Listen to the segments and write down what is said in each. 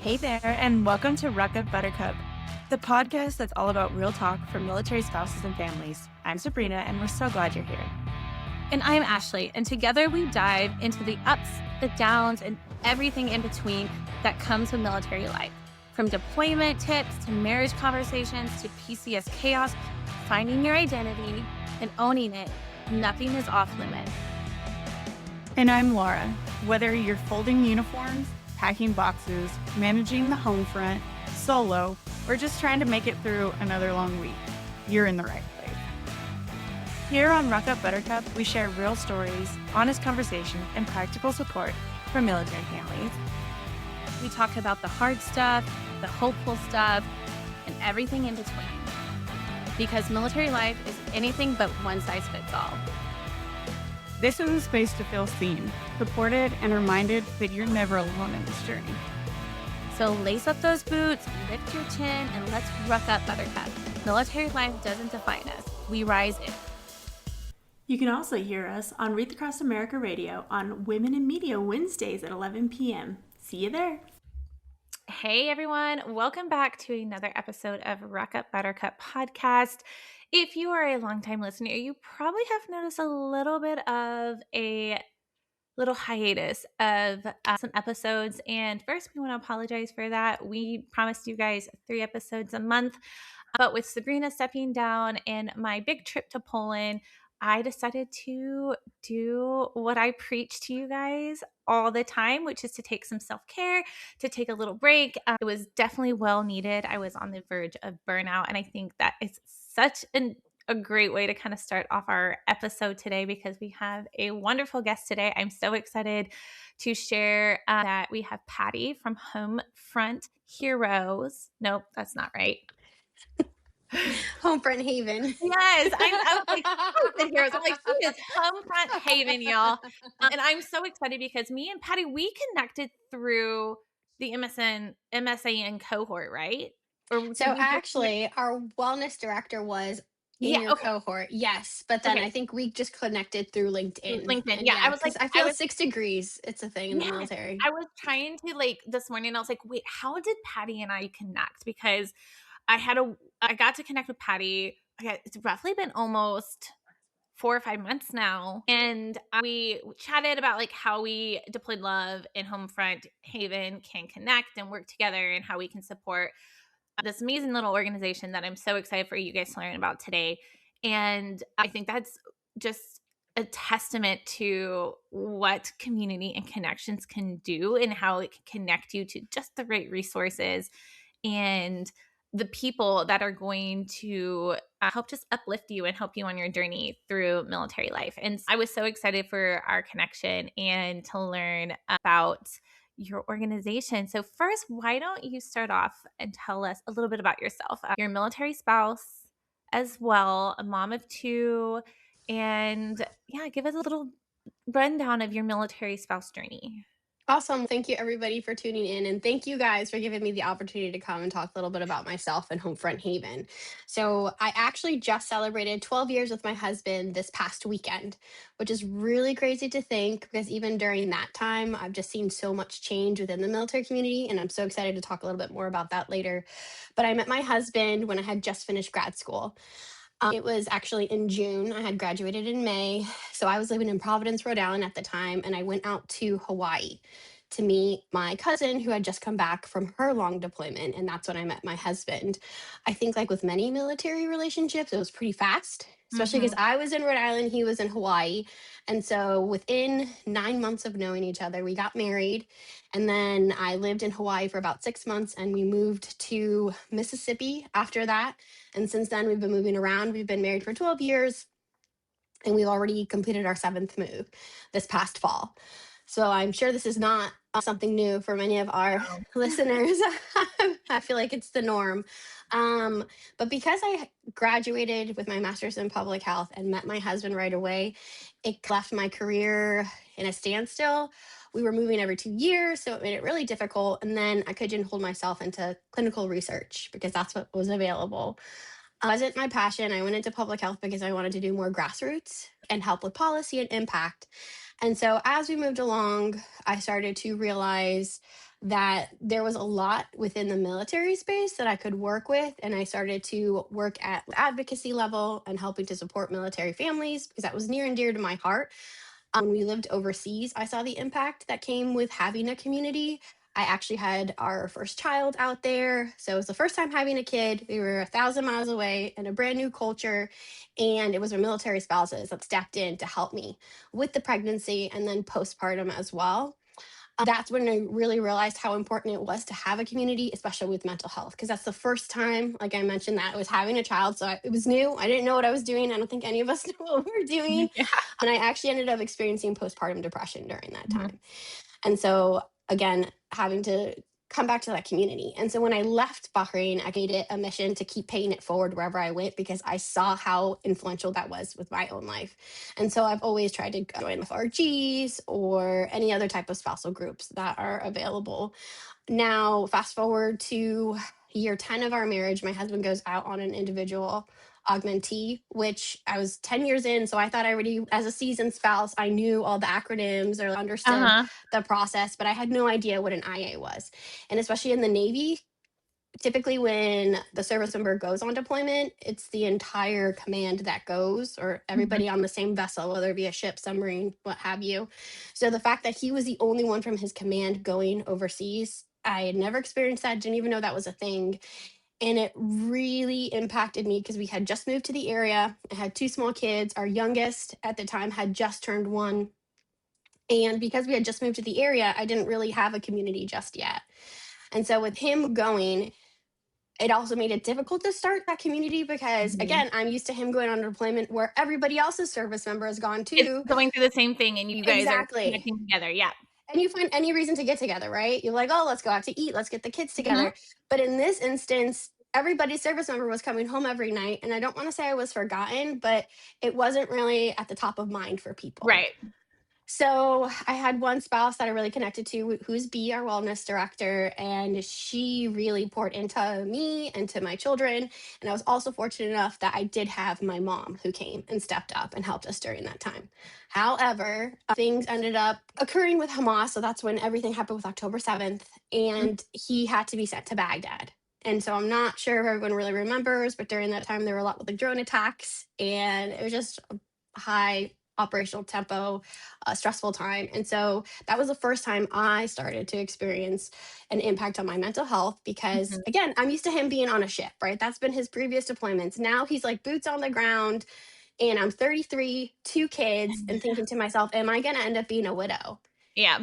Hey there, and welcome to Ruck Up Buttercup, the podcast that's all about real talk for military spouses and families. I'm Sabrina, and we're so glad you're here. And I'm Ashley, and together we dive into the ups, the downs, and everything in between that comes with military life. From deployment tips to marriage conversations to PCS chaos, finding your identity and owning it, nothing is off limits. And I'm Laura. Whether you're folding uniforms, packing boxes, managing the home front, solo, or just trying to make it through another long week, you're in the right place. Here on Ruck Up Buttercup, we share real stories, honest conversation, and practical support for military families. We talk about the hard stuff, the hopeful stuff, and everything in between. Because military life is anything but one size fits all. This is a space to feel seen, supported, and reminded that you're never alone in this journey. So lace up those boots, lift your chin, and let's ruck up Buttercup. Military life doesn't define us. We rise in. You can also hear us on Wreath Across America Radio on Women in Media Wednesdays at 11 p.m. See you there. Hey everyone, welcome back to another episode of Ruck Up Buttercup podcast. If you are a longtime listener, you probably have noticed a little bit of a little hiatus of some episodes. And first, we want to apologize for that. We promised you guys 3 episodes a month, but with Sabrina stepping down and my big trip to Poland, I decided to do what I preach to you guys all the time, which is to take some self-care, to take a little break. It was definitely well needed. I was on the verge of burnout, and I think that is such a great way to kind of start off our episode today because we have a wonderful guest today. I'm so excited to share that we have Patty from HomeFront Heroes. Nope, that's not right. HomeFront Haven. Yes, I was like, HomeFront Heroes. I'm like, she is HomeFront Haven, y'all. And I'm so excited because me and Patty, we connected through the MSAN cohort, right? So actually, our wellness director was in your cohort. Yes, but then I think we just connected through LinkedIn. Yeah, I was like, I feel 6 degrees. It's a thing in the military. I was trying to this morning. I was like, wait, how did Patty and I connect? Because I got to connect with Patty. It's roughly been almost 4 or 5 months now. And we chatted about how we deployed love in HomeFront Haven can connect and work together and how we can support this amazing little organization that I'm so excited for you guys to learn about today. And I think that's just a testament to what community and connections can do and how it can connect you to just the right resources and the people that are going to help just uplift you and help you on your journey through military life. And I was so excited for our connection and to learn about your organization. So first, why don't you start off and tell us a little bit about yourself? You're a military spouse as well, a mom of 2, and give us a little rundown of your military spouse journey. Awesome. Thank you, everybody, for tuning in. And thank you guys for giving me the opportunity to come and talk a little bit about myself and HomeFront Haven. So I actually just celebrated 12 years with my husband this past weekend, which is really crazy to think because even during that time, I've just seen so much change within the military community. And I'm so excited to talk a little bit more about that later. But I met my husband when I had just finished grad school. It was actually in June. I had graduated in May. So I was living in Providence, Rhode Island at the time, and I went out to Hawaii to meet my cousin who had just come back from her long deployment. And that's when I met my husband. I think with many military relationships, it was pretty fast, especially because I was in Rhode Island, he was in Hawaii. And so within 9 months of knowing each other, we got married. And then I lived in Hawaii for about 6 months and we moved to Mississippi after that. And since then, we've been moving around. We've been married for 12 years and we've already completed our 7th move this past fall. So I'm sure this is not something new for many of our listeners. I feel like it's the norm. But because I graduated with my master's in public health and met my husband right away, it left my career in a standstill. We were moving every 2 years, so it made it really difficult. And then I couldn't hold myself into clinical research because that's what was available. It wasn't my passion. I went into public health because I wanted to do more grassroots and help with policy and impact. And so as we moved along, I started to realize that there was a lot within the military space that I could work with. And I started to work at advocacy level and helping to support military families because that was near and dear to my heart. When we lived overseas, I saw the impact that came with having a community. I actually had our first child out there. So it was the first time having a kid. We were 1,000 miles away in a brand new culture. And it was our military spouses that stepped in to help me with the pregnancy and then postpartum as well. That's when I really realized how important it was to have a community, especially with mental health, because that's the first time, like I mentioned, that I was having a child. So it was new. I didn't know what I was doing. I don't think any of us knew what we were doing. Yeah. And I actually ended up experiencing postpartum depression during that Mhm. time. And so, again, having to come back to that community. And so when I left Bahrain, I made it a mission to keep paying it forward wherever I went because I saw how influential that was with my own life. And so I've always tried to join FRGs or any other type of spousal groups that are available. Now, fast forward to year 10 of our marriage, my husband goes out on an individual augmentee, which I was 10 years in. So I thought I already, as a seasoned spouse, I knew all the acronyms or understood Uh-huh. the process, but I had no idea what an IA was. And especially in the Navy, typically when the service member goes on deployment, it's the entire command that goes, or everybody on the same vessel, whether it be a ship, submarine, what have you. So the fact that he was the only one from his command going overseas, I had never experienced that, didn't even know that was a thing. And it really impacted me because we had just moved to the area. I had two small kids. Our youngest at the time had just turned 1. And because we had just moved to the area, I didn't really have a community just yet. And so with him going, it also made it difficult to start that community because, Mhm. again, I'm used to him going on deployment where everybody else's service member has gone It's too. going through the same thing and you guys are Exactly. connecting together. Yeah. And you find any reason to get together, right? You're like, oh, let's go out to eat, let's get the kids Mhm. together. But in this instance, everybody's service member was coming home every night. And I don't want to say I was forgotten, but it wasn't really at the top of mind for people. Right. So I had one spouse that I really connected to, who's B, our wellness director, and she really poured into me and to my children. And I was also fortunate enough that I did have my mom who came and stepped up and helped us during that time. However, things ended up occurring with Hamas. So that's when everything happened with October 7th, and he had to be sent to Baghdad. And so I'm not sure if everyone really remembers, but during that time, there were a lot with like drone attacks, and it was just a high operational tempo, stressful time. And so that was the first time I started to experience an impact on my mental health because, Mhm. again, I'm used to him being on a ship, right? That's been his previous deployments. Now he's like boots on the ground, and I'm 33, 2 kids, and thinking to myself, am I going to end up being a widow? Yeah.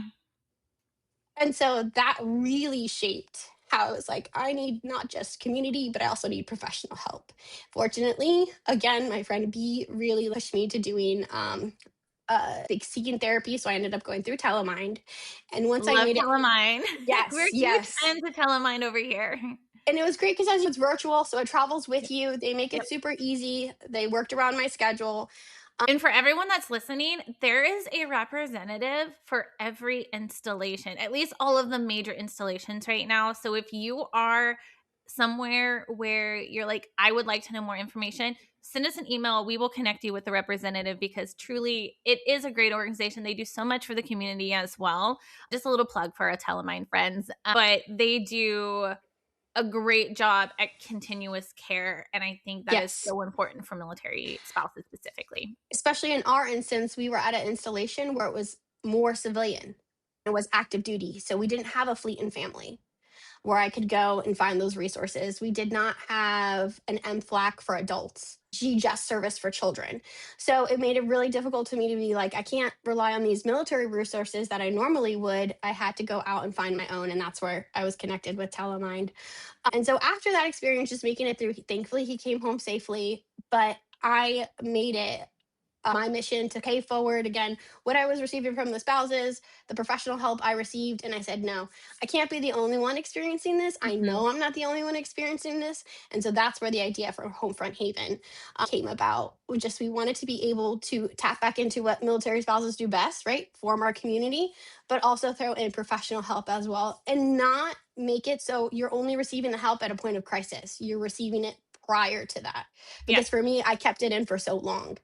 And so that really shaped how I was like, I need not just community, but I also need professional help. Fortunately, again, my friend B really pushed me to doing like seeking therapy. So I ended up going through Telemind. And once I Love made it, Telemind. We're yes, huge yes. fans of Telemind over here. And it was great because as it's virtual, so it travels with Yep. you. They make Yep. it super easy. They worked around my schedule. And for everyone that's listening, there is a representative for every installation, at least all of the major installations right now. So if you are somewhere where you're like, I would like to know more information, send us an email. We will connect you with the representative because truly it is a great organization. They do so much for the community as well. Just a little plug for our Telemind friends, but they do a great job at continuous care. And I think that is Yes. so important for military spouses specifically. Especially in our instance, we were at an installation where it was more civilian. It was active duty. So we didn't have a fleet and family where I could go and find those resources. We did not have an MFLAC for adults, GJES service for children. So it made it really difficult to me to be like, I can't rely on these military resources that I normally would. I had to go out and find my own. And that's where I was connected with Telemind. And so after that experience, just making it through, thankfully he came home safely, but I made it my mission to pay forward again what I was receiving from the spouses, the professional help I received. And I said, no, I can't be the only one experiencing this. I Mhm. know I'm not the only one experiencing this. And so that's where the idea for HomeFront Haven came about. We wanted to be able to tap back into what military spouses do best, right? Form our community, but also throw in professional help as well and not make it so you're only receiving the help at a point of crisis. You're receiving it prior to that. Yeah. Because for me, I kept it in for so long.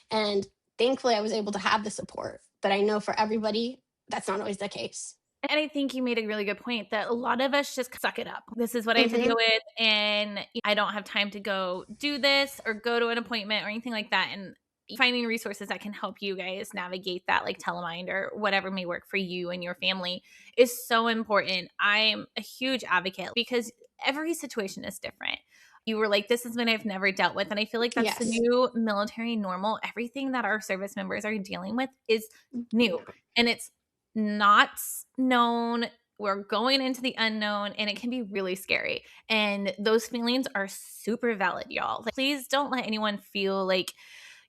And thankfully, I was able to have the support. But I know for everybody, that's not always the case. And I think you made a really good point that a lot of us just suck it up. This is what I have to deal with, and I don't have time to go do this or go to an appointment or anything like that. And finding resources that can help you guys navigate that, like Telemind or whatever may work for you and your family, is so important. I'm a huge advocate because every situation is different. You were like, this is what I've never dealt with. And I feel like that's the Yes. new military normal. Everything that our service members are dealing with is new, and it's not known. We're going into the unknown, and it can be really scary. And those feelings are super valid, y'all. Like, please don't let anyone feel like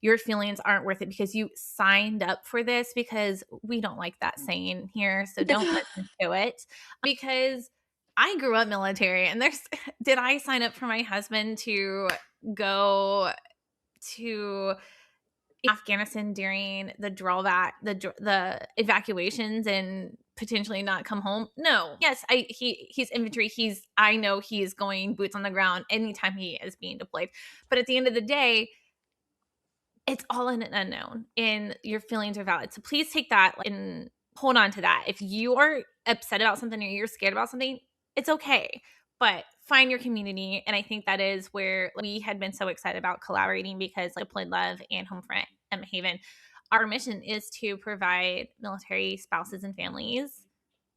your feelings aren't worth it because you signed up for this, because we don't like that saying here. So don't listen to it, because I grew up military, and did I sign up for my husband to go to Afghanistan during the evacuations and potentially not come home? No. Yes, he's infantry. I know he's going boots on the ground anytime he is being deployed. But at the end of the day, it's all in an unknown, and your feelings are valid. So please take that and hold on to that. If you are upset about something or you're scared about something, it's okay. But find your community. And I think that is where we had been so excited about collaborating, because like Deployed Love and HomeFront Haven, our mission is to provide military spouses and families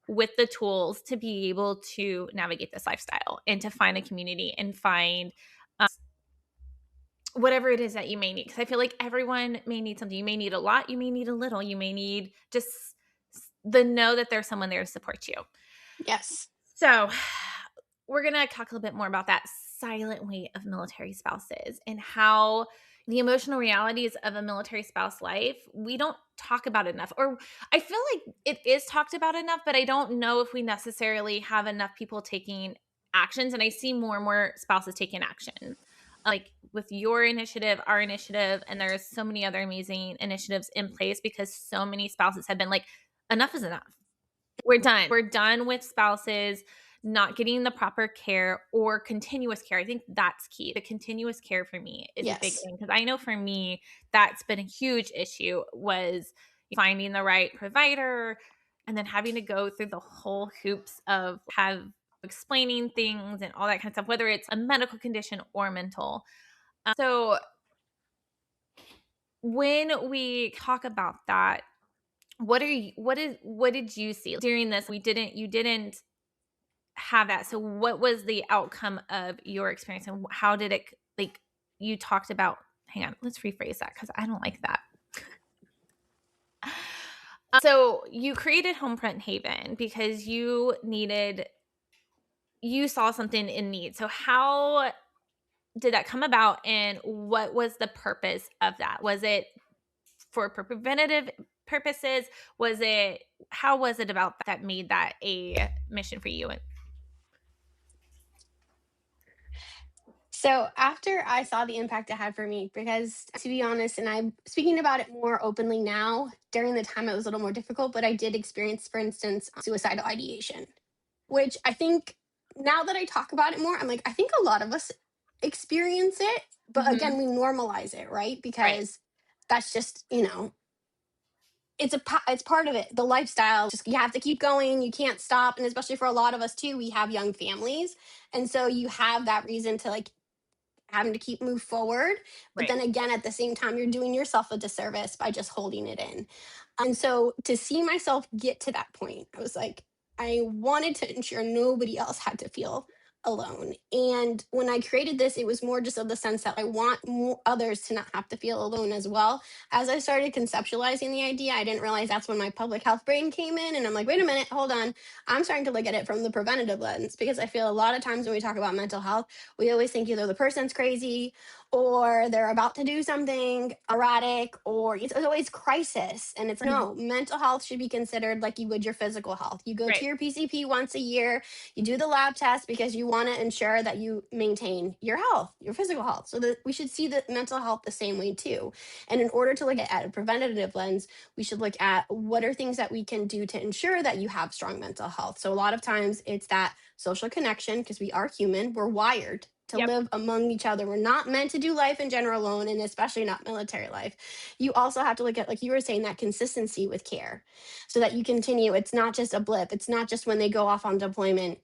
with the tools to be able to navigate this lifestyle and to find a community and find whatever it is that you may need. Because I feel like everyone may need something. You may need a lot. You may need a little. You may need just the know that there's someone there to support you. Yes. So we're going to talk a little bit more about that silent weight of military spouses and how the emotional realities of a military spouse life, we don't talk about enough. Or I feel like it is talked about enough, but I don't know if we necessarily have enough people taking actions. And I see more and more spouses taking action, like with your initiative, our initiative, and there's so many other amazing initiatives in place, because so many spouses have been like, enough is enough. We're done. We're done with spouses not getting the proper care or continuous care. I think that's key. The continuous care for me is a big thing, because I know for me, that's been a huge issue, was finding the right provider and then having to go through the whole hoops of explaining things and all that kind of stuff, whether it's a medical condition or mental. So when we talk about that, what did you see during this? You didn't have that. So what was the outcome of your experience, and how did it, like, you talked about, hang on, let's rephrase that, because I don't like that. So you created HomeFront Haven because you saw something in need. So how did that come about, and what was the purpose of that? Was it for preventative purposes? How was it about that made that a mission for you? So after I saw the impact it had for me, because to be honest, and I'm speaking about it more openly now, during the time it was a little more difficult, but I did experience, for instance, suicidal ideation, which I think now that I talk about it more, I'm like, I think a lot of us experience it, but again, we normalize it, right? Because that's just, it's part of it, the lifestyle. Just, you have to keep going, you can't stop, and especially for a lot of us too, we have young families, and so you have that reason to like having to keep move forward. But then again, at the same time, you're doing yourself a disservice by just holding it in. And so to see myself get to that point, I was like, I wanted to ensure nobody else had to feel alone. And when I created this, it was more just of the sense that I want others to not have to feel alone as well. As I started conceptualizing the idea, I didn't realize that's when my public health brain came in. And I'm like, wait a minute, hold on. I'm starting to look at it from the preventative lens, because I feel a lot of times when we talk about mental health, we always think either the person's crazy or they're about to do something erratic, or it's always crisis. And it's no, mental health should be considered like you would your physical health. You go to your PCP once a year, you do the lab test because you want to ensure that you maintain your health, your physical health. So that we should see the mental health the same way too. And in order to look at a preventative lens, we should look at what are things that we can do to ensure that you have strong mental health. So a lot of times it's that social connection, because we are human, we're wired to Yep. live among each other. We're not meant to do life in general alone, and especially not military life. You also have to look at, like you were saying, that consistency with care so that you continue. It's not just a blip, it's not just when they go off on deployment.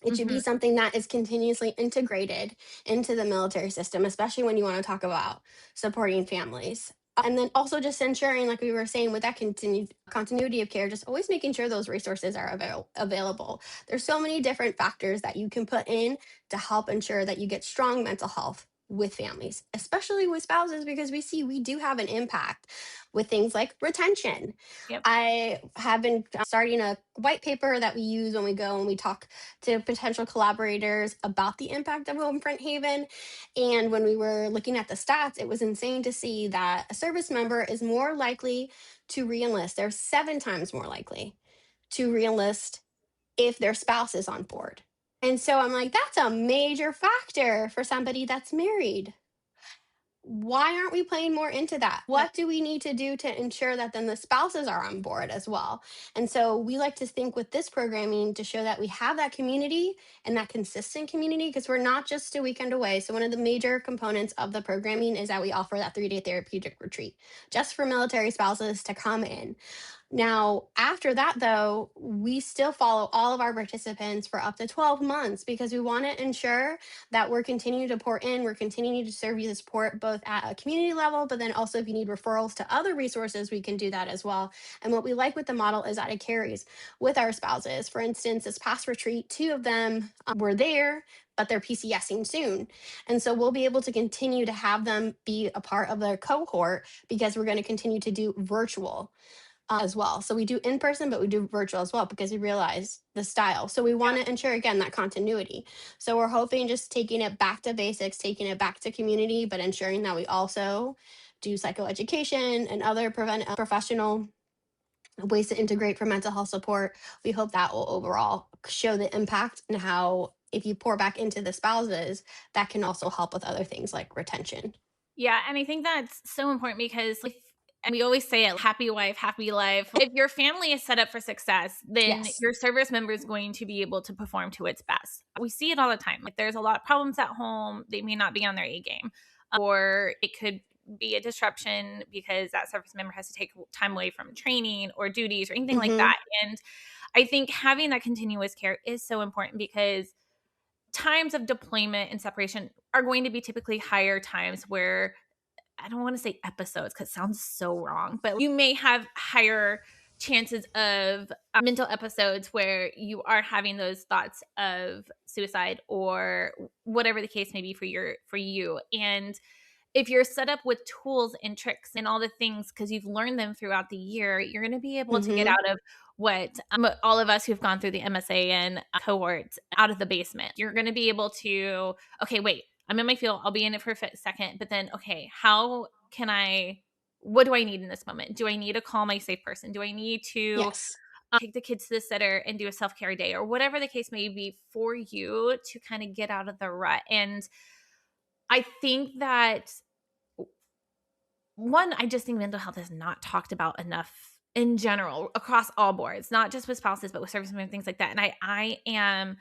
It should be Mhm. something that is continuously integrated into the military system, especially when you want to talk about supporting families. And then also just ensuring, like we were saying, with that continued continuity of care, just always making sure those resources are available. There's so many different factors that you can put in to help ensure that you get strong mental health with families, especially with spouses, because we see we do have an impact with things like retention. Yep. I have been starting a white paper that we use when we go and we talk to potential collaborators about the impact of HomeFront Haven. And when we were looking at the stats, it was insane to see that a service member is more likely to reenlist. They're 7 times more likely to reenlist if their spouse is on board. And so I'm like, that's a major factor for somebody that's married. Why aren't we playing more into that? Yep. What do we need to do to ensure that then the spouses are on board as well? And so we like to think with this programming to show that we have that community and that consistent community, because we're not just a weekend away. So one of the major components of the programming is that we offer that 3-day therapeutic retreat just for military spouses to come in. Now, after that, though, we still follow all of our participants for up to 12 months because we want to ensure that we're continuing to pour in, we're continuing to serve you the support both at a community level, but then also if you need referrals to other resources, we can do that as well. And what we like with the model is that it carries with our spouses. For instance, this past retreat, 2 of them were there, but they're PCSing soon. And so we'll be able to continue to have them be a part of the cohort because we're going to continue to do virtual as well. So we do in person, but we do virtual as well because we realize the style. So we want to ensure, again, that continuity. So we're hoping just taking it back to basics, taking it back to community, but ensuring that we also do psychoeducation and other professional ways to integrate for mental health support. We hope that will overall show the impact and how if you pour back into the spouses, that can also help with other things like retention. Yeah, and I think that's so important because and we always say it, happy wife, happy life. If your family is set up for success, then Yes. your service member is going to be able to perform to its best. We see it all the time. If there's a lot of problems at home, they may not be on their A game, or it could be a disruption because that service member has to take time away from training or duties or anything like that. And I think having that continuous care is so important because times of deployment and separation are going to be typically higher times where I don't want to say episodes because it sounds so wrong, but you may have higher chances of mental episodes where you are having those thoughts of suicide or whatever the case may be for you. And if you're set up with tools and tricks and all the things because you've learned them throughout the year, you're going to be able to get out of what all of us who've gone through the MSA and cohorts out of the basement. You're going to be able to, okay, wait, I'm in my field. I'll be in it for a second. But then, okay, what do I need in this moment? Do I need to call my safe person? Do I need to Yes. take the kids to the sitter and do a self-care day or whatever the case may be for you to kind of get out of the rut? And I think that I just think mental health is not talked about enough in general across all boards, not just with spouses, but with servicemen and things like that. And I am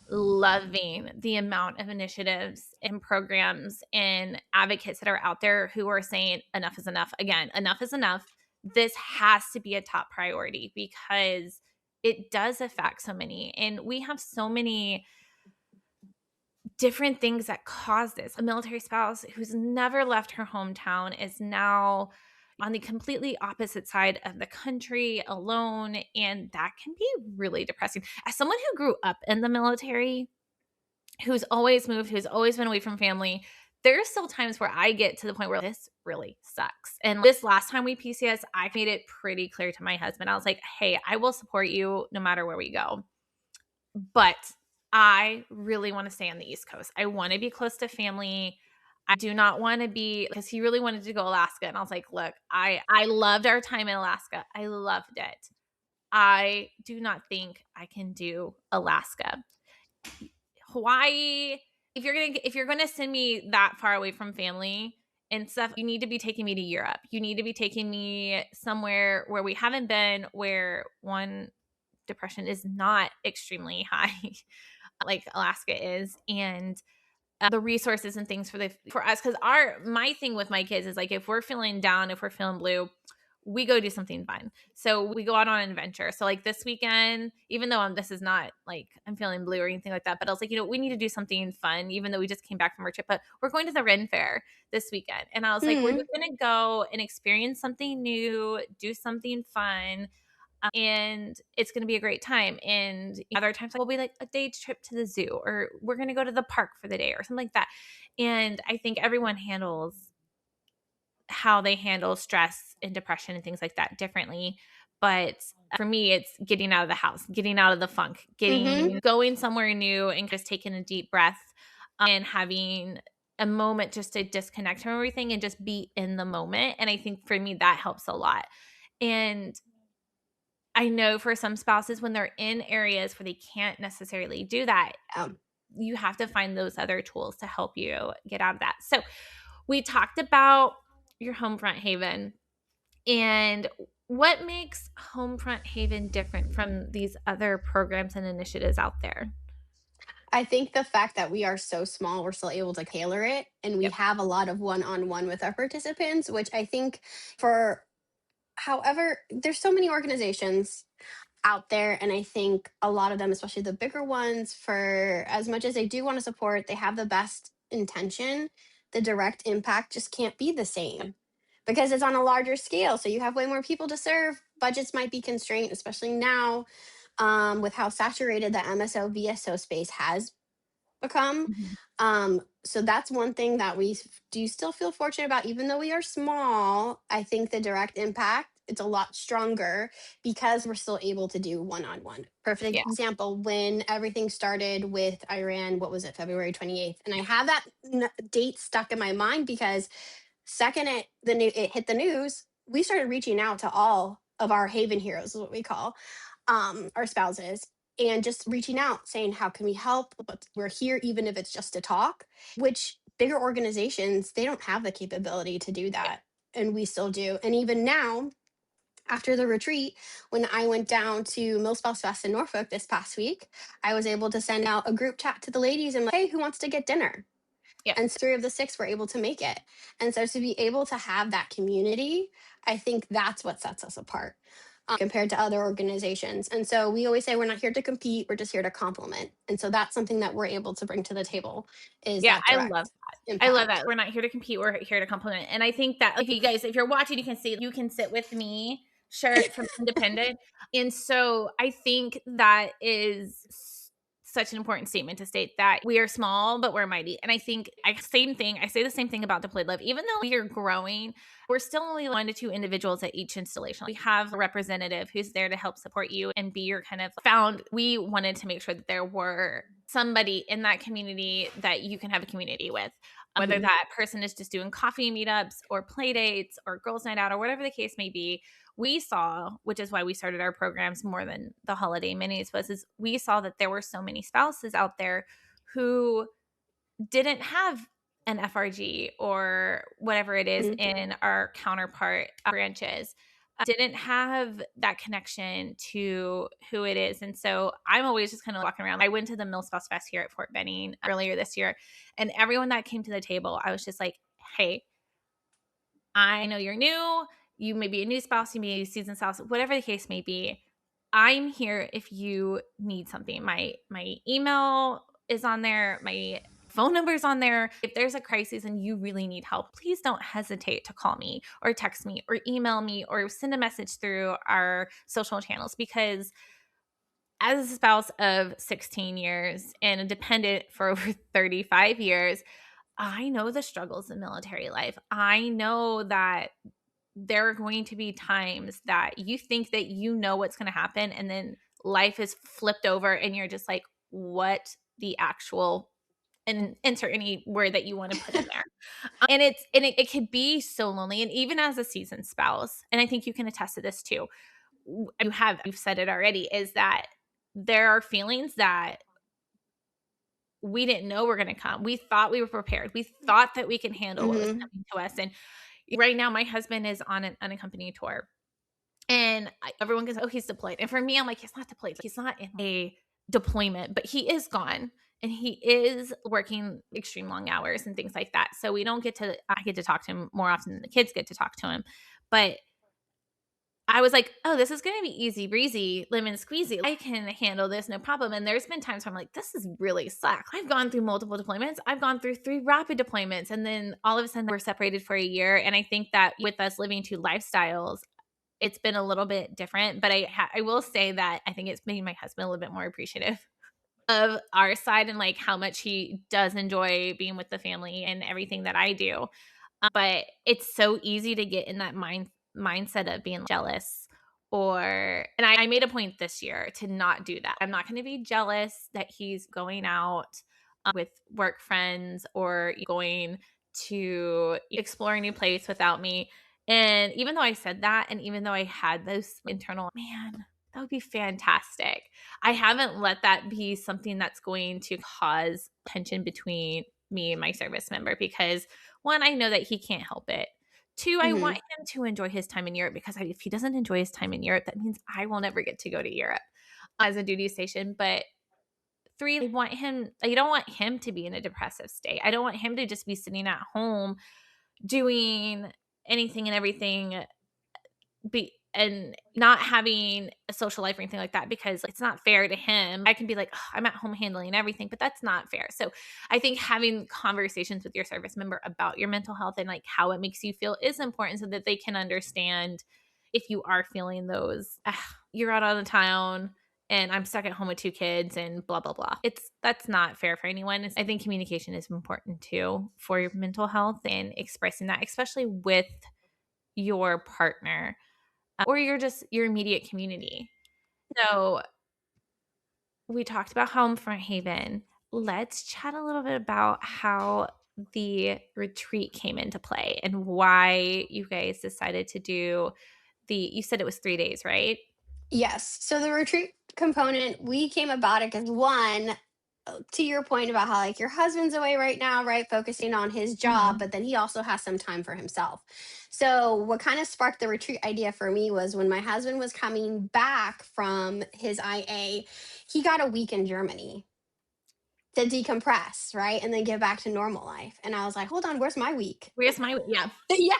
loving the amount of initiatives and programs and advocates that are out there who are saying enough is enough. Again, enough is enough. This has to be a top priority because it does affect so many. And we have so many different things that cause this. A military spouse who's never left her hometown is now on the completely opposite side of the country alone. And that can be really depressing. As someone who grew up in the military, who's always moved, who's always been away from family, there's still times where I get to the point where this really sucks. And this last time we PCS, I made it pretty clear to my husband. I was like, hey, I will support you no matter where we go. But I really want to stay on the East Coast. I want to be close to family. I do not want to be, because he really wanted to go Alaska. And I was like, look, I loved our time in Alaska. I loved it. I do not think I can do Alaska. Hawaii, if you're gonna send me that far away from family and stuff, you need to be taking me to Europe. You need to be taking me somewhere where we haven't been, where one, depression is not extremely high like Alaska is, and the resources and things for us. Because my thing with my kids is like, if we're feeling down, if we're feeling blue, we go do something fun. So we go out on an adventure. So like this weekend, even though this is not like I'm feeling blue or anything like that, but I was like, we need to do something fun, even though we just came back from our trip. But we're going to the Ren Fair this weekend. And I was like, we're just going to go and experience something new, do something fun. And it's going to be a great time. And other times we'll be like a day trip to the zoo, or we're going to go to the park for the day or something like that. And I think everyone handles how they handle stress and depression and things like that differently. But for me, it's getting out of the house, getting out of the funk, going somewhere new and just taking a deep breath and having a moment just to disconnect from everything and just be in the moment. And I think for me, that helps a lot. And I know for some spouses, when they're in areas where they can't necessarily do that, you have to find those other tools to help you get out of that. So we talked about your HomeFront Haven and what makes HomeFront Haven different from these other programs and initiatives out there. I think the fact that we are so small, we're still able to tailor it, and we have a lot of one-on-one with our participants, which I think however, there's so many organizations out there, and I think a lot of them, especially the bigger ones, for as much as they do want to support, they have the best intention, the direct impact just can't be the same because it's on a larger scale. So you have way more people to serve. Budgets might be constrained, especially now, with how saturated the MSO VSO space has become. So that's one thing that we do still feel fortunate about, even though we are small. I think the direct impact, it's a lot stronger because we're still able to do one-on-one. Perfect example, when everything started with Iran, what was it, February 28th? And I have that date stuck in my mind because second it hit the news, we started reaching out to all of our Haven heroes, is what we call our spouses, and just reaching out saying, how can we help? But we're here, even if it's just to talk, which bigger organizations, they don't have the capability to do that. And we still do. And even now, after the retreat, when I went down to Millspouse Fest in Norfolk this past week, I was able to send out a group chat to the ladies and like, hey, who wants to get dinner? And 3 of the 6 were able to make it. And so to be able to have that community, I think that's what sets us apart compared to other organizations. And so we always say we're not here to compete, we're just here to complement. And so that's something that we're able to bring to the table is that direct impact. I love that. We're not here to compete, we're here to complement. And I think that like you guys, if you're watching, you can see You Can Sit With Me shirt from Independent. And so I think that is such an important statement to state that we are small, but we're mighty. And I think I say the same thing about Deployed Love. Even though we are growing, we're still only 1 to 2 individuals at each installation. We have a representative who's there to help support you and be your kind of found. We wanted to make sure that there were somebody in that community that you can have a community with. Whether that person is just doing coffee meetups or play dates or girls' night out or whatever the case may be, we saw, which is why we started our programs more than the holiday minis is we saw that there were so many spouses out there who didn't have an FRG or whatever it is in our counterpart branches, didn't have that connection to who it is. And so I'm always just kind of walking around. I went to the Millspouse Fest here at Fort Benning earlier this year, and everyone that came to the table, I was just like, hey, I know you're new. You may be a new spouse, you may be a seasoned spouse, whatever the case may be. I'm here if you need something. My email is on there. My phone number is on there. If there's a crisis and you really need help, please don't hesitate to call me or text me or email me or send a message through our social channels, because as a spouse of 16 years and a dependent for over 35 years, I know the struggles of military life. I know that there are going to be times that you think that you know what's going to happen, and then life is flipped over and you're just like, what the actual, and insert any word that you want to put in there. And it could be so lonely. And even as a seasoned spouse, and I think you can attest to this too, you've said it already, is that there are feelings that we didn't know were going to come. We thought we were prepared. We thought that we can handle what was coming to us. And right now, my husband is on an unaccompanied tour, and everyone goes, "Oh, he's deployed." And for me, I'm like, he's not deployed. He's not in a deployment, but he is gone, and he is working extreme long hours and things like that. So I get to talk to him more often than the kids get to talk to him. But I was like, oh, this is going to be easy breezy, lemon squeezy. I can handle this, no problem. And there's been times where I'm like, this is really suck. I've gone through multiple deployments. I've gone through 3 rapid deployments. And then all of a sudden we're separated for a year. And I think that with us living 2 lifestyles, it's been a little bit different. But I will say that I think it's made my husband a little bit more appreciative of our side and like how much he does enjoy being with the family and everything that I do. But it's so easy to get in that mindset of being jealous and I made a point this year to not do that. I'm not going to be jealous that he's going out with work friends or going to explore a new place without me. And even though I said that, and even though I had those internal, man, that would be fantastic, I haven't let that be something that's going to cause tension between me and my service member, because 1, I know that he can't help it. 2, I want him to enjoy his time in Europe, because if he doesn't enjoy his time in Europe, that means I will never get to go to Europe as a duty station. But 3, I don't want him to be in a depressive state. I don't want him to just be sitting at home doing anything and everything and not having a social life or anything like that, because it's not fair to him. I can be like, oh, I'm at home handling everything, but that's not fair. So I think having conversations with your service member about your mental health and like how it makes you feel is important, so that they can understand if you are feeling those, you're out on the town and I'm stuck at home with 2 kids and blah, blah, blah. That's not fair for anyone. I think communication is important too for your mental health, and expressing that, especially with your partner or your immediate community. So we talked about HomeFront Haven. Let's chat a little bit about how the retreat came into play and why you guys decided to do you said it was 3 days, right? Yes. So the retreat component, we came about it because, one, to your point about how like your husband's away right now, right, focusing on his job, but then he also has some time for himself. So what kind of sparked the retreat idea for me was when my husband was coming back from his IA, he got a week in Germany to decompress, right, and then get back to normal life. And I was like, hold on, where's my week? Where's my yeah? Yeah.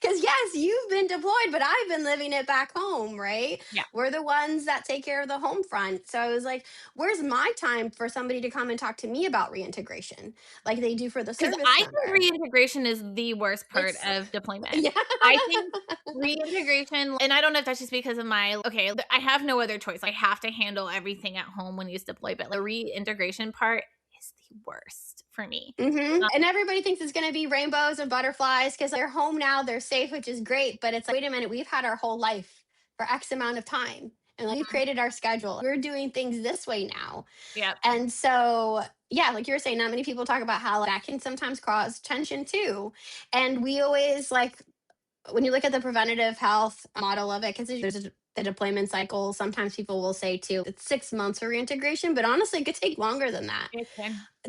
Because yes, you've been deployed, but I've been living it back home, right? Yeah. We're the ones that take care of the home front. So I was like, where's my time for somebody to come and talk to me about reintegration like they do for the Because service I member? think reintegration is the worst part It's- of deployment. Yeah. I think reintegration, and I don't know if that's just because of I have no other choice. I have to handle everything at home when he's deployed, but the reintegration part is the worst for me. And everybody thinks it's going to be rainbows and butterflies because they're home now, they're safe, which is great. But it's like, wait a minute, we've had our whole life for X amount of time. And like, we've created our schedule. We're doing things this way now. Yeah. And so, yeah, like you were saying, not many people talk about how that can sometimes cause tension too. And we always like, when you look at the preventative health model of it, because there's the deployment cycle, sometimes people will say too, it's 6 months for reintegration, but honestly, it could take longer than that,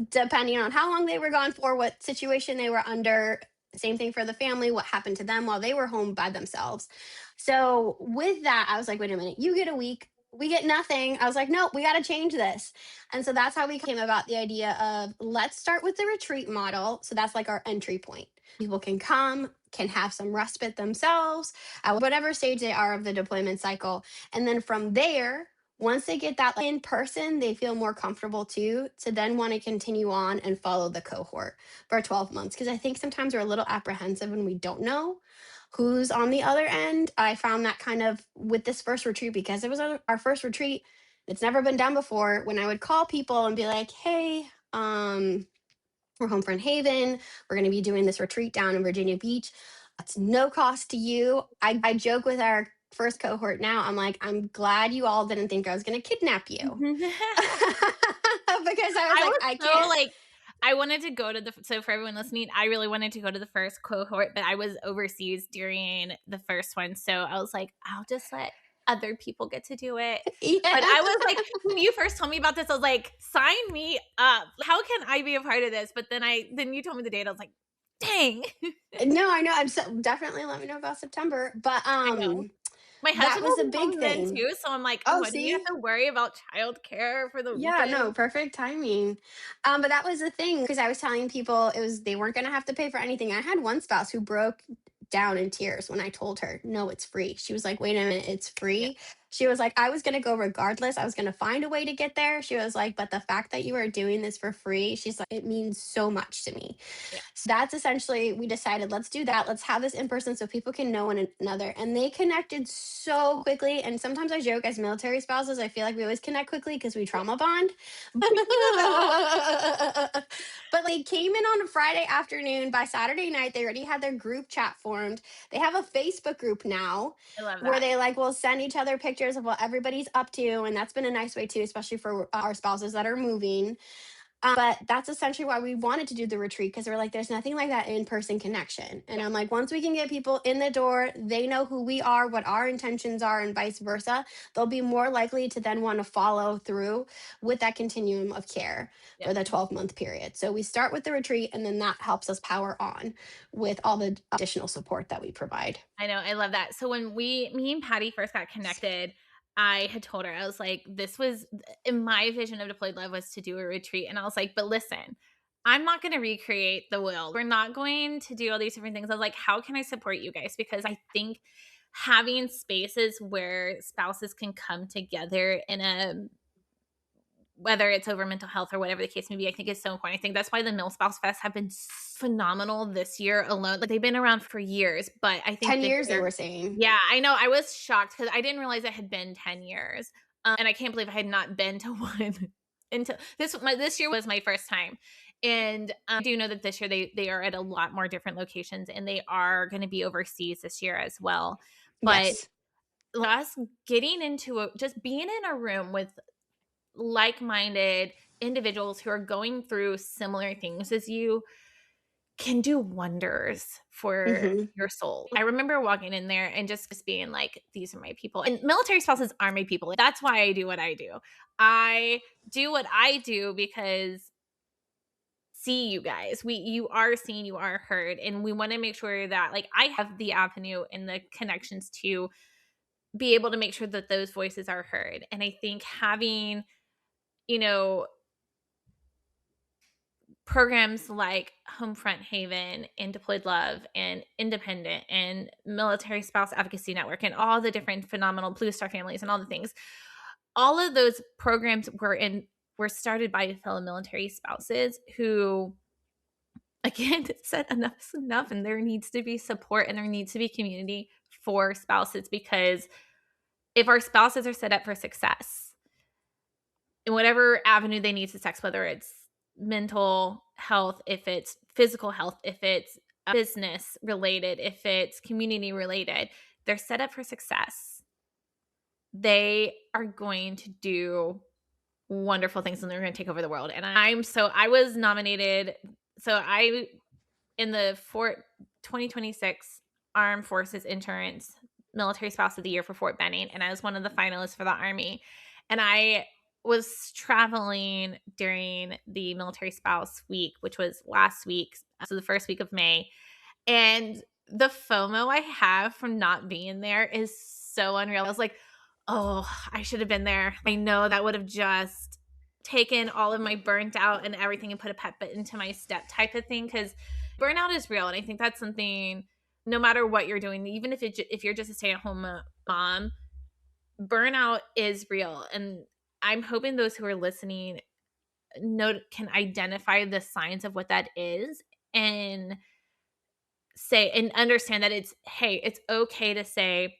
depending on how long they were gone for, what situation they were under. Same thing for the family, what happened to them while they were home by themselves. So with that, I was like, wait a minute, you get a week, we get nothing. I was like, no, we got to change this. And so that's how we came about the idea of let's start with the retreat model. So that's like our entry point. People can come, can have some respite themselves at whatever stage they are of the deployment cycle. And then from there, once they get that in person, they feel more comfortable too, to then want to continue on and follow the cohort for 12 months. Because I think sometimes we're a little apprehensive when we don't know who's on the other end. I found that kind of with this first retreat, because it was our first retreat. It's never been done before. When I would call people and be like, hey, we're HomeFront Haven. We're going to be doing this retreat down in Virginia Beach. It's no cost to you. I joke with our first cohort now. I'm like, I'm glad you all didn't think I was going to kidnap you. Because I can't. I wanted to go to so for everyone listening, I really wanted to go to the first cohort, but I was overseas during the first one. So I was like, I'll just let other people get to do it. Yeah. But I was like, when you first told me about this, I was like, sign me up. How can I be a part of this? But then you told me the date. I was like, dang. No, I know. I'm so definitely let me know about September. But My That husband was will a be big home then thing. too, so I'm like, Oh, what do we have see? to worry about childcare for the Yeah, weekend? no, perfect timing. But that was the thing because I was telling people they weren't gonna have to pay for anything. I had one spouse who broke down in tears when I told her, no, it's free. She was like, wait a minute, it's Yeah. free. She was like, I was gonna go regardless. I was gonna find a way to get there. She was like, but the fact that you are doing this for free, she's like, it means so much to me. Yeah. So that's essentially, we decided, let's do that. Let's have this in person so people can know one another. And they connected so quickly. And sometimes I joke as military spouses, I feel like we always connect quickly because we trauma bond. But they came in on a Friday afternoon. By Saturday night, they already had their group chat formed. They have a Facebook group now I love where that. they like will send each other pictures of what everybody's up to. And that's been a nice way too, especially for our spouses that are moving. But that's essentially why we wanted to do the retreat because we're like, there's nothing like that in person connection. And Yeah. I'm like, once we can get people in the door, they know who we are, what our intentions are, and vice versa, they'll be more likely to then want to follow through with that continuum of care Yeah. for the 12-month period. So we start with the retreat, and then that helps us power on with all the additional support that we provide. I know. I love that. So when me and Patty first got connected, I had told her, I was like, this was in my vision of Deployed Love was to do a retreat. And I was like, but listen, I'm not going to recreate the wheel. We're not going to do all these different things. I was like, how can I support you guys? Because I think having spaces where spouses can come together in a whether it's over mental health or whatever the case may be, I think is so important. I think that's why the Mill Spouse Fest have been phenomenal this year alone. Like they've been around for years, but I think 10 this years, they year, were saying. yeah, I know. I was shocked because I didn't realize it had been 10 years. And I can't believe I had not been to one until this year was my first time. And I do know that this year they are at a lot more different locations and they are going to be overseas this year as well. But Yes. us getting into just being in a room with like-minded individuals who are going through similar things as you can do wonders for Hmm. your soul. I remember walking in there and just being like, these are my people. And military spouses are my people. That's why I do what I do. I do what I do because see you guys. You are seen, you are heard. And we want to make sure that like I have the avenue and the connections to be able to make sure that those voices are heard. And I think having, you know, programs like HomeFront Haven and Deployed Love and Independent and Military Spouse Advocacy Network and all the different phenomenal Blue Star families and all the things. All of those programs were started by fellow military spouses who again said enough is enough and there needs to be support and there needs to be community for spouses because if our spouses are set up for success in whatever avenue they need success, whether it's mental health, if it's physical health, if it's business related, if it's community related, they're set up for success. They are going to do wonderful things and they're going to take over the world. And I was nominated. In the 2026 Armed Forces Insurance Military Spouse of the Year for Fort Benning, and I was one of the finalists for the Army. And I was traveling during the Military Spouse Week, which was last week, so the first week of May. And the FOMO I have from not being there is so unreal. I was like, oh, I should have been there. I know that would have just taken all of my burnt out and everything and put a pep into my step type of thing because burnout is real. And I think that's something no matter what you're doing, even if you're just a stay-at-home mom, burnout is real. And I'm hoping those who are listening can identify the signs of what that is and say and understand that it's okay to say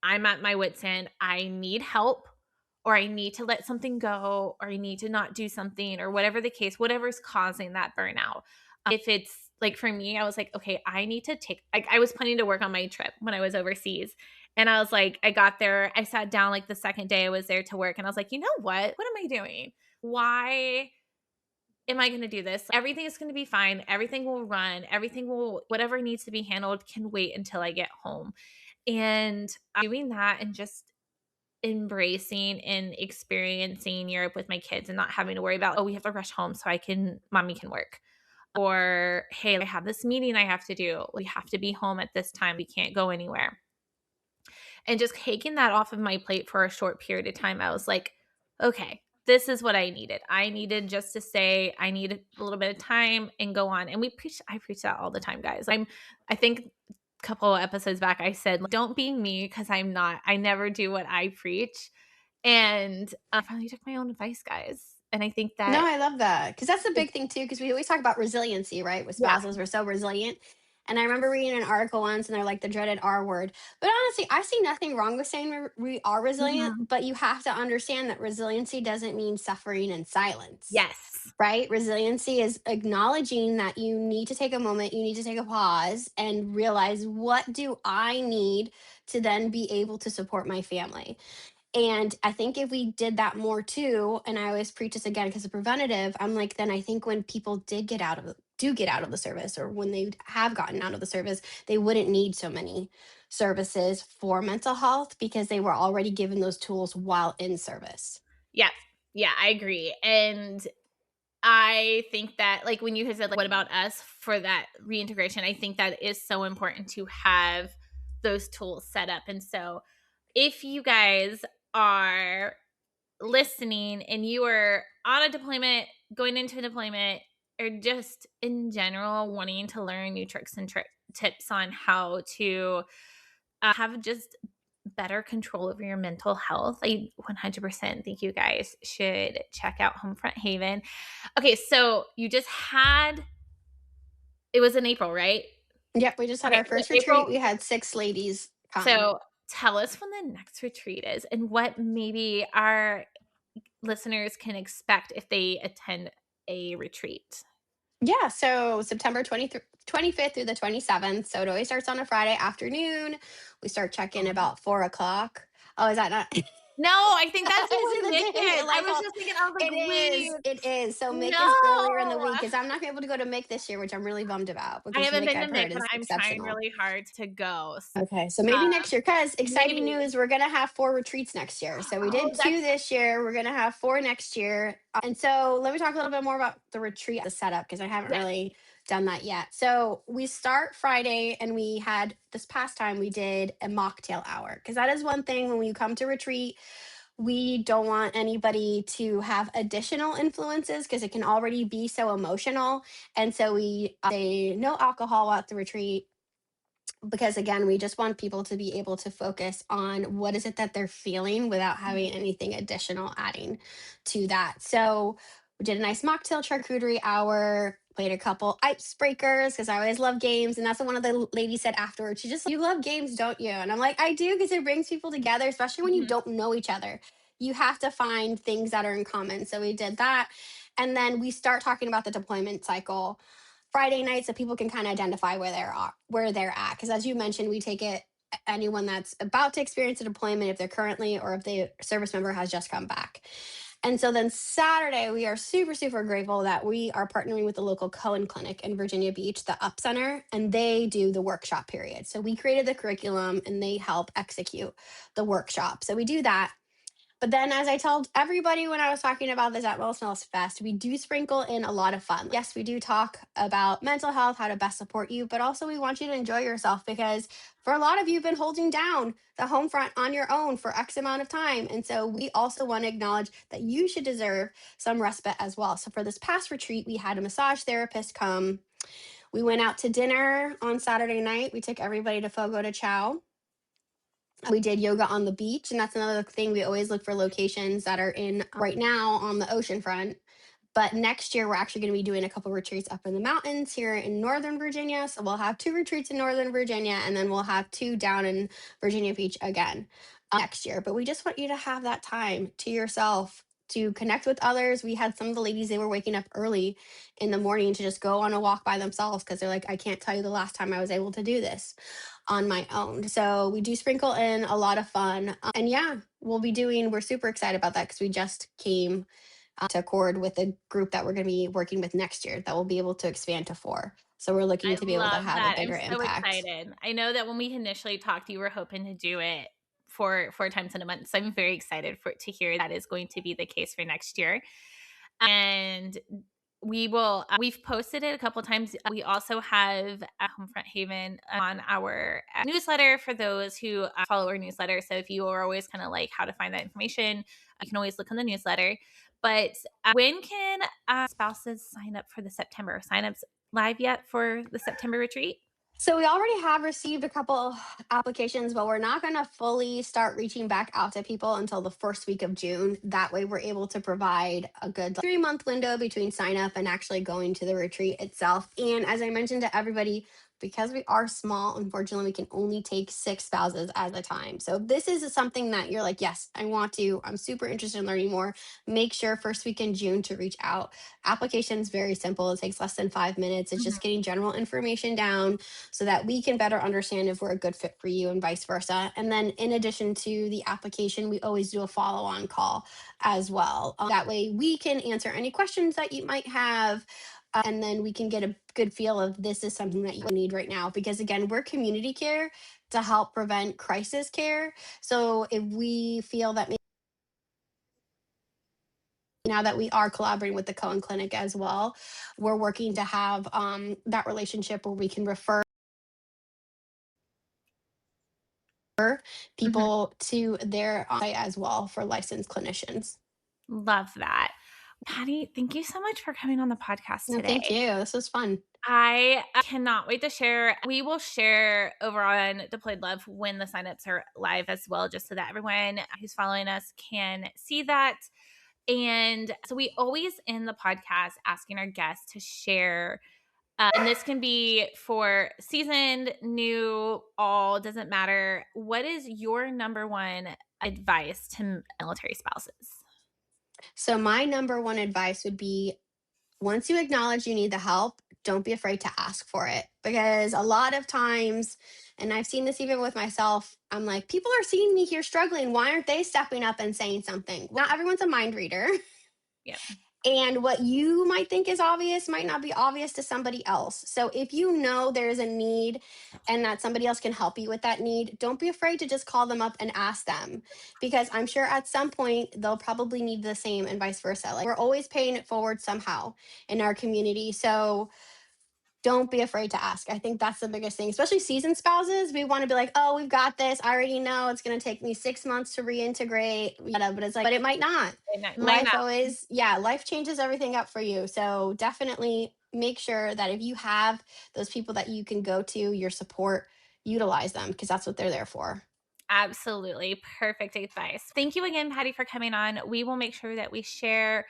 I'm at my wit's end, I need help, or I need to let something go, or I need to not do something, or whatever the case, whatever's causing that burnout. If it's like for me, I was like, okay, I need to I was planning to work on my trip when I was overseas. And I was like, I got there, I sat down like the second day I was there to work, and I was like, you know what? What am I doing? Why am I going to do this? Everything is going to be fine. Everything will run. Whatever needs to be handled can wait until I get home. And doing that and just embracing and experiencing Europe with my kids and not having to worry about, oh, we have to rush home so mommy can work. Or, hey, I have this meeting I have to do. We have to be home at this time. We can't go anywhere. And just taking that off of my plate for a short period of time, I was like, okay, this is what I needed. I needed just to say, I need a little bit of time and go on. And I preach that all the time, guys. I think a couple of episodes back, I said, don't be me, because I never do what I preach. And I finally took my own advice, guys. And I think No, that, I love that because that's the big thing too. Because we always talk about resiliency, right? With yeah, spouses, we're so resilient. And I remember reading an article once, and they're like the dreaded R word. But honestly, I see nothing wrong with saying we are resilient. mhm, But you have to understand that resiliency doesn't mean suffering in silence, yes, right? Resiliency is acknowledging that you need to take a moment, you need to take a pause, and realize, what do I need to then be able to support my family? And I think if we did that more too, and I always preach this again because of preventative, I'm like, then I think when people do get out of the service, or when they have gotten out of the service, they wouldn't need so many services for mental health because they were already given those tools while in service. yeah, yeah, I agree. And I think that, like, when you had said, like, what about us for that reintegration, I think that is so important to have those tools set up. And so if you guys are listening and you are on a deployment, going into a deployment, or just in general wanting to learn new tricks and tips on how to have just better control over your mental health, I 100% think you guys should check out HomeFront Haven. Okay, so you just had, it was in April, right? Yep, we just had Okay, our so first retreat. April. We had 6 ladies come. So tell us when the next retreat is and what maybe our listeners can expect if they attend a retreat. Yeah, so September 25th through the 27th. So it always starts on a Friday afternoon. We start check-in about 4 o'clock. Oh, is that not? No, I think that's Was usually it the day of Mickens. your I light was bulb? just thinking, I was like, It wait, is. It is. So Mick is earlier in the no. week because I'm not gonna be able to go to Mick this year, which I'm really bummed about I because haven't Mick, been to I've Mick, heard, but is I'm trying exceptional. really hard to go. Okay, so maybe next year, because exciting Maybe. news, we're gonna have 4 retreats next year. So we Oh, did two that's this year. We're gonna have 4 next year. And so let me talk a little bit more about the retreat, the setup, because I haven't yes. really done that yet. So we start Friday, and we had this past time we did a mocktail hour because that is one thing when you come to retreat. We don't want anybody to have additional influences because it can already be so emotional. And so we say no alcohol at the retreat because again, we just want people to be able to focus on what is it that they're feeling without having anything additional adding to that. So we did a nice mocktail charcuterie hour, played a couple icebreakers because I always love games. And that's what one of the ladies said afterwards. She just, you love games, don't you? And I'm like, I do, because it brings people together, especially when you Mhm. don't know each other. You have to find things that are in common. So we did that. And then we start talking about the deployment cycle Friday night so people can kind of identify where they're at. Because as you mentioned, we take it anyone that's about to experience a deployment, if they're currently or if the service member has just come back. And so then Saturday, we are super, super grateful that we are partnering with the local Cohen Clinic in Virginia Beach, the Up Center, and they do the workshop period. So we created the curriculum and they help execute the workshop. So we do that. But then, as I told everybody when I was talking about this at Well Smells Fest, we do sprinkle in a lot of fun. Yes, we do talk about mental health, how to best support you, but also we want you to enjoy yourself because for a lot of you, you've been holding down the home front on your own for X amount of time. And so we also want to acknowledge that you should deserve some respite as well. So for this past retreat, we had a massage therapist come. We went out to dinner on Saturday night. We took everybody to Fogo de Chao. We did yoga on the beach, and that's another thing. We always look for locations that are in right now on the ocean front. But next year, we're actually going to be doing a couple retreats up in the mountains here in Northern Virginia. So we'll have 2 retreats in Northern Virginia, and then we'll have 2 down in Virginia Beach again next year. But we just want you to have that time to yourself to connect with others. We had some of the ladies, they were waking up early in the morning to just go on a walk by themselves because they're like, I can't tell you the last time I was able to do this on my own. So we do sprinkle in a lot of fun. And yeah, we're super excited about that because we just came to accord with a group that we're going to be working with next year that will be able to expand to 4. So we're looking I to be able to love have a that. I'm bigger so impact. excited. I know that when we initially talked, you were hoping to do it 4 times in a month. So I'm very excited to hear that is going to be the case for next year. And we've posted it a couple times. We also have HomeFront Haven on our newsletter for those who follow our newsletter. So if you are always kind of like how to find that information, you can always look on the newsletter. But when can spouses sign up for the September? Signups live yet for the September retreat? So we already have received a couple applications, but we're not going to fully start reaching back out to people until the first week of June. That way we're able to provide a good 3-month window between sign up and actually going to the retreat itself. And as I mentioned to everybody, because we are small, unfortunately, we can only take 6 spouses at a time. So if this is something that you're like, yes, I want to, I'm super interested in learning more, make sure first week in June to reach out. Application is very simple. It takes less than 5 minutes. It's just getting general information down so that we can better understand if we're a good fit for you and vice versa. And then in addition to the application, we always do a follow-on call as well. That way we can answer any questions that you might have. And then we can get a good feel of this is something that you need right now. Because again, we're community care to help prevent crisis care. So if we feel that now that we are collaborating with the Cohen Clinic as well, we're working to have that relationship where we can refer people to their site as well for licensed clinicians. Love that. Patty, thank you so much for coming on the podcast No, today. thank you. This was fun. I cannot wait to share. We will share over on Deployed Love when the signups are live as well, just so that everyone who's following us can see that. And so we always end the podcast asking our guests to share. And this can be for seasoned, new, all, doesn't matter. What is your number one advice to military spouses? So my number one advice would be once you acknowledge you need the help, don't be afraid to ask for it. Because a lot of times, and I've seen this even with myself, I'm like, people are seeing me here struggling. Why aren't they stepping up and saying something? Not everyone's a mind reader. Yep. And what you might think is obvious might not be obvious to somebody else. So if you know there's a need and that somebody else can help you with that need, don't be afraid to just call them up and ask them, because I'm sure at some point they'll probably need the same and vice versa. Like, we're always paying it forward somehow in our community. So don't be afraid to ask. I think that's the biggest thing, especially seasoned spouses. We want to be like, oh, we've got this. I already know it's going to take me 6 months to reintegrate. But it's like, but it might not. Life changes everything up for you. So definitely make sure that if you have those people that you can go to, your support, utilize them, because that's what they're there for. Absolutely. Perfect advice. Thank you again, Patty, for coming on. We will make sure that we share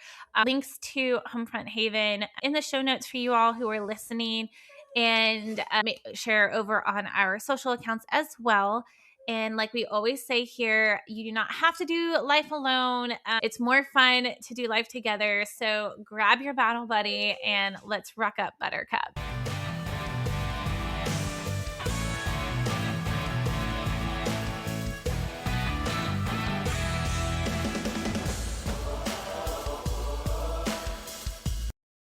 links to HomeFront Haven in the show notes for you all who are listening, and share over on our social accounts as well. And like we always say here, you do not have to do life alone. It's more fun to do life together. So grab your battle buddy and let's ruck up Buttercup.